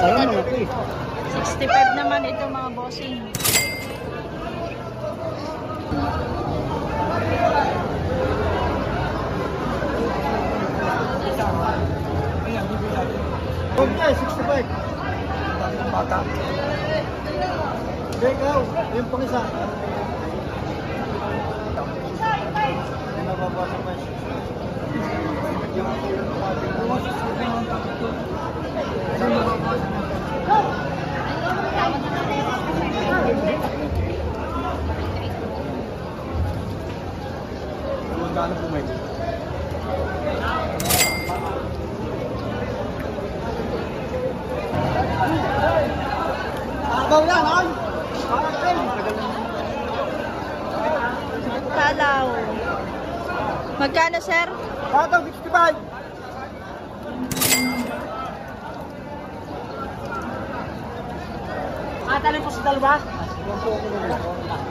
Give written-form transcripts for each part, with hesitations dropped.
Ayun, malaki. 65 naman ito mga bossing. Okay, 65. Bata. Okay, ikaw. Yung pang isa. Nababasa pa siya. Magkano po may? Agaw yan, ay! Talaw. Magkano, sir? Agaw, 65! Talin po sa dalawa?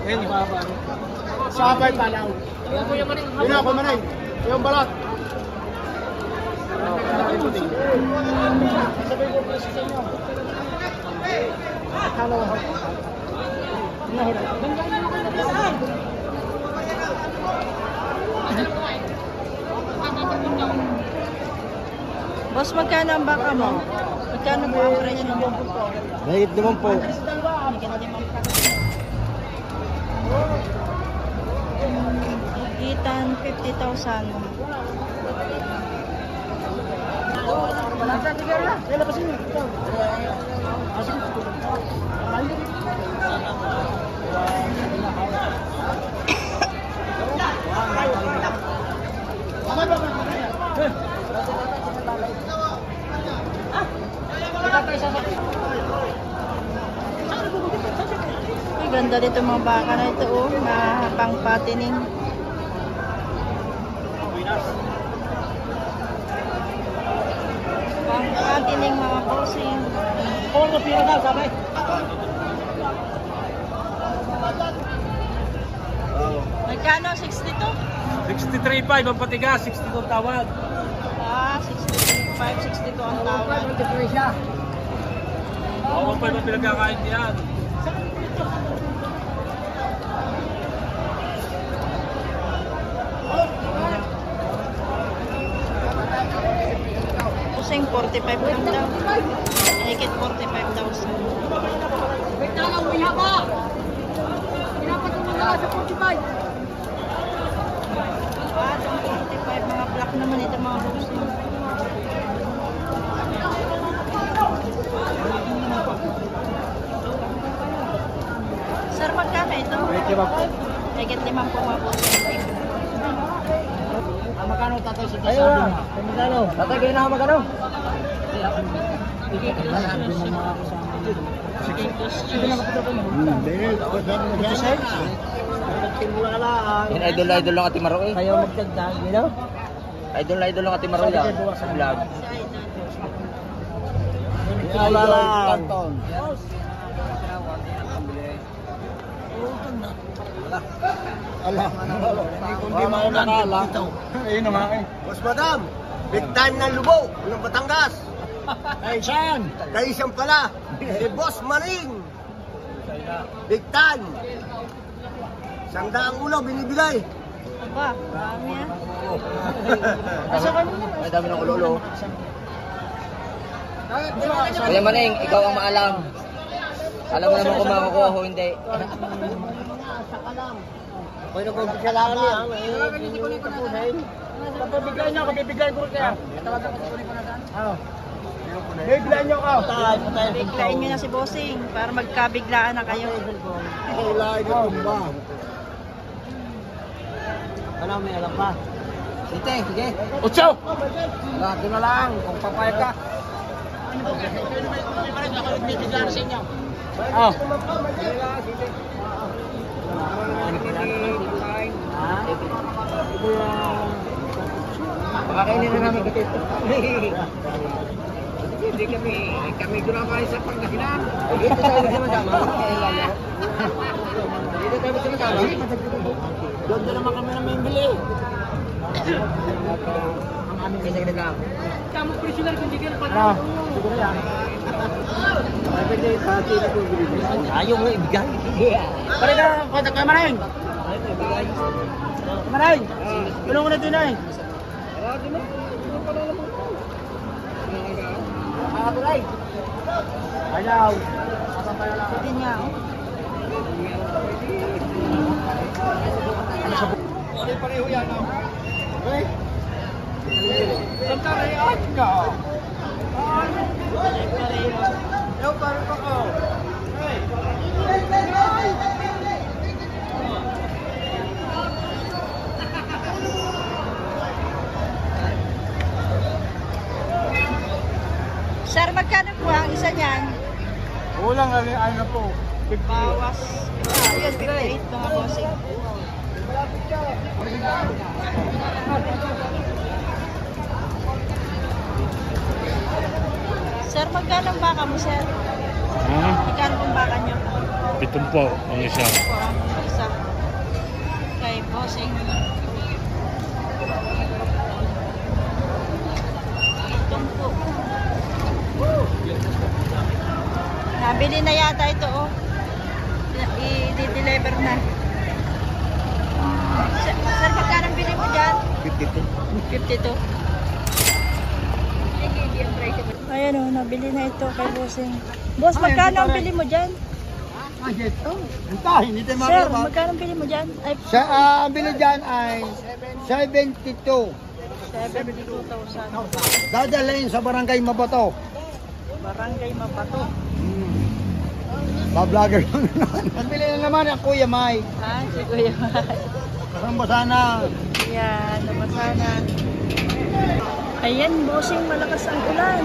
Yan yung sabay talaw. Yun ako manay. Yung balat. Sabay ko po sa inyo. Hello. Boss, magkano ang baka mo? Magkano po ang presyo mo? Mahigit naman po. Higitan 50,000. Ay, ganda dito mga baka na ito, oh. Mahapang patining. Pang patining mga bossing. Puro pira daw, sabay. Magkano? 62? 63.5 ang patigas, 62 tawad. Ah, 65, 62 ang tawad. Oo, pa yung pinagkakain diyan. Pusing 45 lang daw. Higit 45,000. Bigtanang uyaba! Pinapat mo na sa 45! Ah, 45 mga black naman ito mga bossing. Sir, magkano ito? Higit 5 po mga bossing. Magkano tatay sa tasabi mo? Magkano? Tatay, kayo na magkano? Yan, idol lang Ate Maro eh. Kayo magdagdag, you know? Idol lang Ate Maro yan. Vlog. Kanton. Allah. Kundi mo nakala. Ayun naman eh. Boss Madam, big time ng Lubao, ng Batangas. Ay, saan? Kaisang pala, si Boss Maring. Big time. Sangdaang ulo, binibigay. Aba, marami ah. May dami ng ulo-ulo. Kuya Maneng, ikaw ang maalam. Alam mo naman kung makakuha o hindi. Kung nagpapagsalaan niya, Kapabigay niyo, kapibigay ko kaya. Biglayin niyo ka. Biglain nyo na si bossing para magkabiglaan na kayo. Kulay na tumba. ano may alam pa? Sige, sige. Utso! Lagi na lang, kung papayag ka. Oh. Pakakainin na namin kita. Hindi kami gulapay sa Pangasinan. Dito tayo sama-sama. Dito tayo sama-sama. Doon naman kami na may bili. Ang aming kasi lang. Kamu prisoner kung hindi ka na ko na yan. Pwede sa tila ko bilhin. Ayaw nga ibigay. Pare ka, kontak ka Maring. Maring, tulungan ko na din eh. Turay. Ayaw. Pwede niya, oh. Pareho yan, no? Okay? Santarean ka. Yo, parang pa ko. Sir, magkano po ang isa niyan? Ulang ano po. Bawas. Yun, 58 mga bossing. Sir, magkano ang baka mo, sir? Magkano ang baka niyo? 7 po ang isa. Po ang isa. Kay bossing. Itong po. Nabili na yata ito, oh. I-deliver na. Sir, magkano ang bili mo dyan? 52. Ayan, oh, nabili na ito kay bossing. Boss, magkano ang bili mo dyan? Hintahin, hindi tayo Sir, mababa. magkano ang bili mo dyan? Ay, Ang bili dyan ay 72. 72,000. Dadalhin sa barangay Mabato. Barangay Mabato. Ba-vlogger lang naman. Nabili na naman ang Kuya Mike. Ah, si Kuya Mike. Kasama sana. Yan, namasana. Ayan, bossing, malakas ang ulan.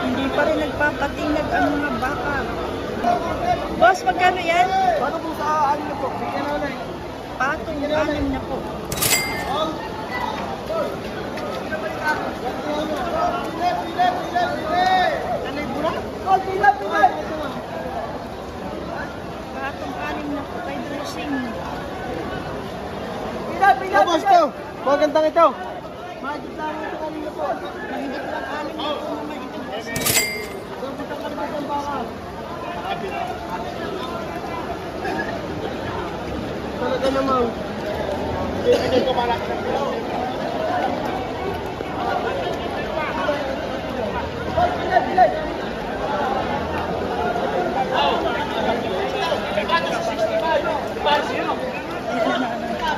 Hindi pa rin nagpapatingag ang mga baka. Boss, magkano yan? Paano po sa ano po? Bigyan na ulit. Patong, 6 na po. Patong 6 na po kay bossing. Tapos to. Magandang ito. Mahigit lang 6 na po naman ito, bossing. Talaga naman. Hindi ko malaki ng kilo.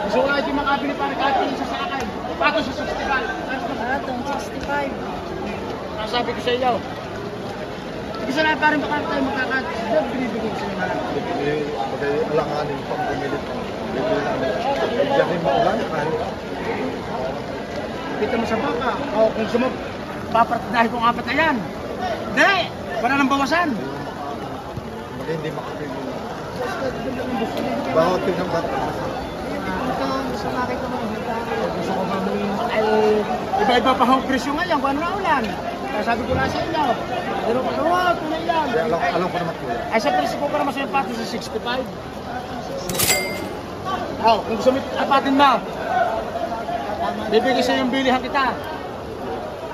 Gusto ko nga di makabili para kahit isa sa akin. Pato sa 65. Patong 65. Sabi ko sa iyo. Isa na parang baka tayo magkakat. Binibigay ko sa mga. Bagay alanganin pang bumilit. Diyakin mo ulan. Kita mo sa baka. O kung gusto mo, papartadahin kong 4 na yan. Hindi! Wala nang bawasan. Bagay hindi makapili. Bawat yun ang bata. Gusto makita mo. Gusto ko mamuhin. Ay, iba-iba pa ang presyo ngayon. Kung ano na ulan. Kaya sabi ko na sa inyo. Pero kung ano, tunay yan. Alam ko naman kuya. Ay, sa presyo ko para mas yung pati sa 65. Oh, kung gusto mo apatin mo. Bibigay sa'yo yung bilihan kita.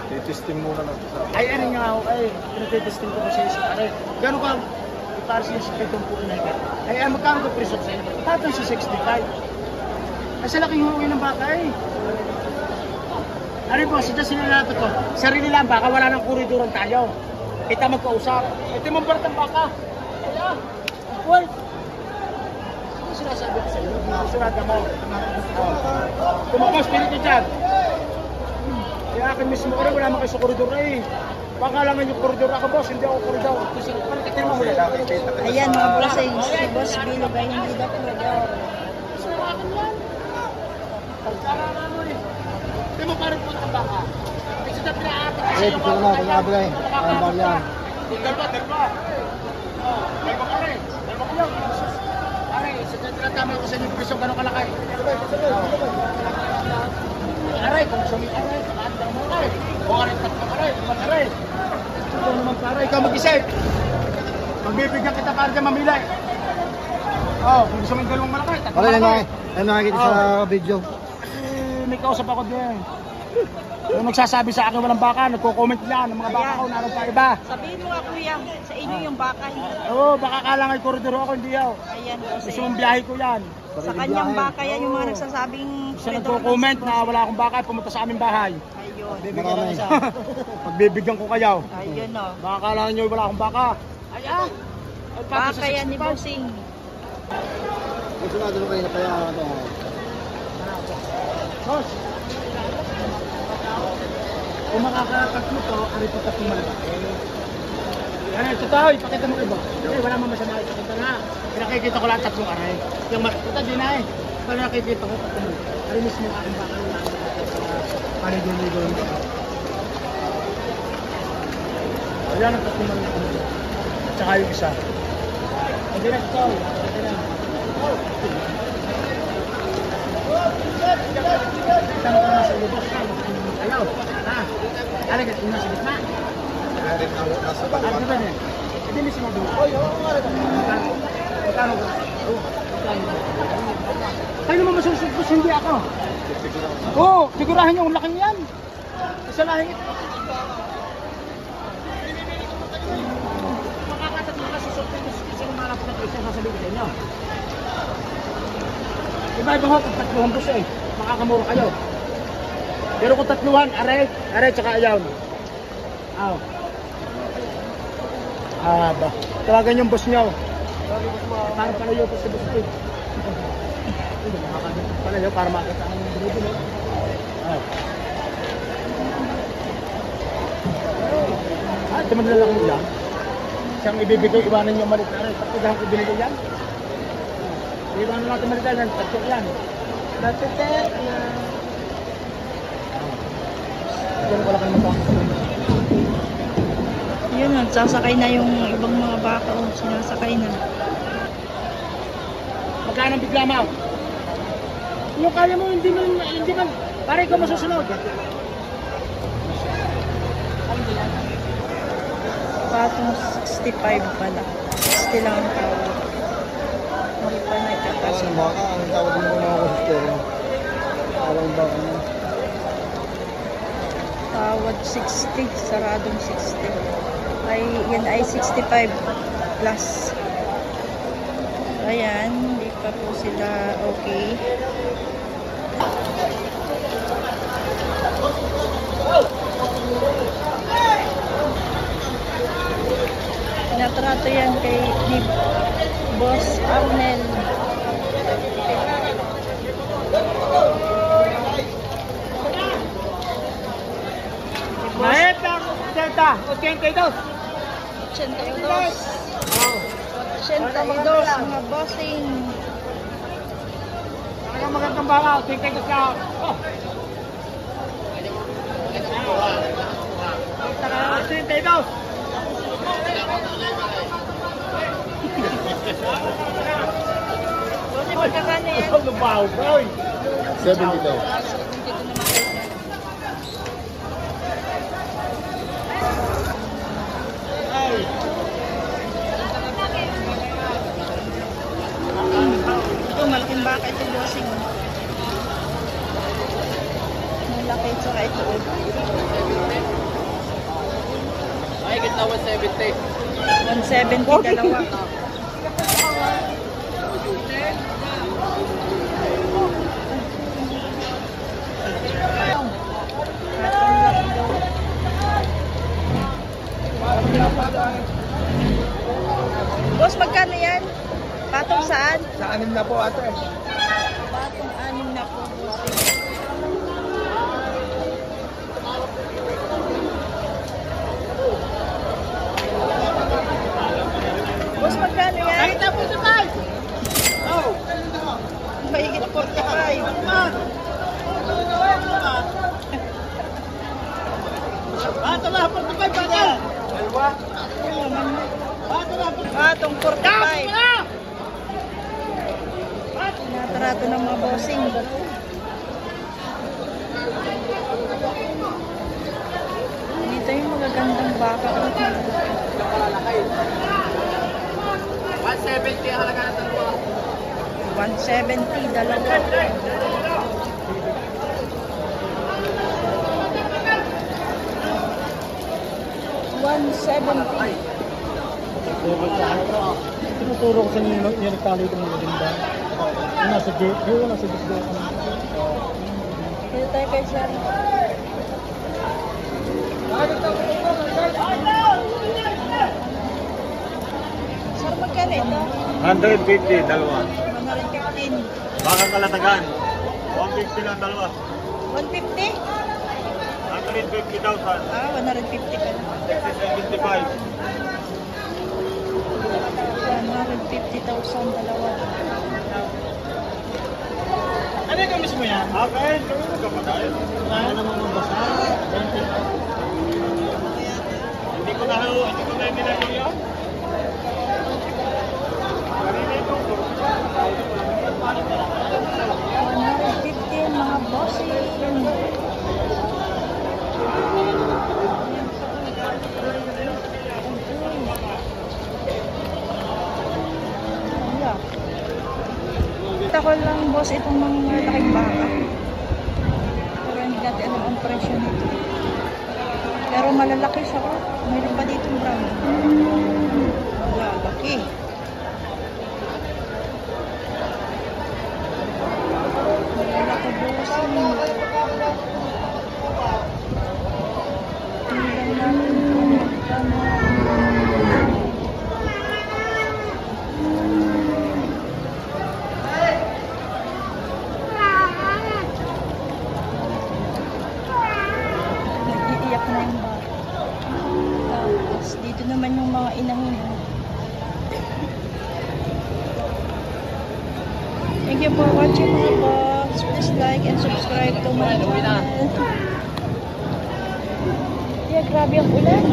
Titesting muna natin sa Ay, ano nga ako, ay, pinatitesting ko sa isa. Ay, gano'n ka, para siya sa pitong po na ito. Ay, magkano ko presyo sa'yo? Patong sa 65. Ay, sa laking huwi ng baka eh. Ano po, sila sinalato ko. Sarili lang baka, wala nang kuriduran tayo. Kita magkausap. Ito mong barat ang baka. Kaya, well, ano sinasabi ko sa'yo? Surada mo. Kumakos, pinito dyan. Kaya akin mismo ko rin, wala naman kayo sa koridor na eh. Baka lang yung koridor ako, boss. Hindi ako koridor. Palikitin mo muli. Ayan mga bossing, si Boss Bilog ay hindi na po. Hindi mo parang po ang baka. Kasi na pinaatin kasi Eh, ito na, pinabili. Ang baryan. Dalawa. Dalawa ka rin. Dalawa ko lang. Pare, sa tama ko sa inyo piso, gano'ng kalakay? Aray, kung sumita rin, kakaandang mo rin. Kung aray, tatlo ka rin, kumat rin. Ito naman pare, ikaw mag-isip. Magbibigyan kita para dyan mamilay. Oh, kung gusto mo yung dalawang malaki, tatlo Wala ka na rin. nakikita sa video. may kausap ako din. Yung nagsasabi sa akin walang baka, nagko-comment yan, ang mga baka Ayan. ko naroon pa iba. Sabihin mo nga kuya, sa inyo yung baka. Oo, baka kalang ay koridor ako, hindi yaw. Ayan po Gusto sa mong biyahe ko yan. Sa kanyang baka yan yung mga nagsasabing Gusto nagko-comment na wala akong baka, pumunta sa aming bahay. Ayun. Marami. Pagbibigyan ko kayo. Ayun o. Baka kalang nyo wala akong baka. Ay ah! Ay, pati sa Baka yan ni 65. Bossing. Gusto na doon kayo na kaya ano. Boss! Kung makakakatlo to, ari po tatlong malaki. Ano, totoo, ipakita mo kayo ba? Eh, wala mo masama, ipakita na. Pinakikita ko lang tatlong aray. Yung ito din na eh. Pero nakikita ko tatlong. Ari mismo ang aking baka yung paniduligo yung baka. Ayan ang tatlong malaki. At saka yung isa. Hindi na totoo. Ito na. Isang ka sa lubos. Ayaw. Ano ka? Yung nasa gitna. Meron na nasa Ano bangka. ba niya? Hindi mismo doon. Oy, magkano ba? Kayo naman masusugbos, hindi ako. Oo, sigurahan yung laking yan. Isalahin ito. Makakatatlo ka susugbos kasi umarap na isa sasabihin ko sa inyo. Iba-iba ho, kung tatluhan gusto eh. Makakamura kayo. Pero kung tatluhan, aray, tsaka ayaw. Aw. Ah, ba. Tawagan yung boss niyo. Para palayo po sa boss ko. Hindi, makakaganda palayo para makita ang bilo-bilo. Aw. Ah, ito man lang lang. Siyang ibibigay, iwanan niyo malit na rin. Pagkagahan ko binigay yan. Iwanan natin malit na rin. Tatlo yan. That's it, Yan, wala kang magkakasin. Yun, nagsasakay na yung ibang mga baka. Oh, sinasakay na. Magkano ang bigla mo? Yung kaya mo, hindi man. Pare, ikaw masusunod. Patong 65 pala. 60 lang ang tawag. Hindi pa Parang nagkakasya. baka, ang tawag mo na ako sa stereo. Parang baka na. Tawad 60, saradong 60. Ay, yan ay 65 plus. Ayan, hindi pa po sila okay. Pinatrato yan kay ni Boss Arnel. Maeta, 82. 82. 82 mga bossing. Talagang magandang baka, 82 ka. Oh. 82. Bossing, magkakano yan? Ano ba, bro? 70 daw. Ay. Ito, malaking baka ito, bossing. Malaki ito ka ito. Ay, kita 170. 170 dalawa. Boss, magkano yan? Patong saan? Sa anim na po ate. Patong 6 na po, bossing. Boss, magkano yan? Ay, tapos na tayo. Oh. Mahigit 45. Bato na, 45 pa niya. Dalawa. Bato na, Patong 45. na. Tinatrato ng mga bossing. Dito yung magagandang baka. 170 ang halaga ng dalawa. 170 dalawa. 270. Tinuturo ko sa inyo yung nagtalo itong maganda. Yung nasa jeep, yung nasa jeep doon. Dito tayo kay Sir. Sir, magkano ito? 150, dalawa. 115. Baka kalatagan. 150 lang dalawa. 150? 150,000. Ah, 150 ka na. 75. 150,000 dalawa. Ano yung kamis mo yan? Okay, kami magkapatay. Kaya naman mabasa. Hindi ko na nilagay yan. 150 mga bossing. Ayan. Kita ko lang boss itong mga laking baka. Pero hindi natin alam ang presyo nito. Pero malalaki siya ko. Mayroon pa dito brown. Lalaki. Malalaki bossing. Tingnan natin kung magkano. Nag-iiyak na yung bata. Tapos dito naman yung mga inahin. Thank you for watching mga boss. Please like and subscribe to my channel. Yeah, grabe ang ulan.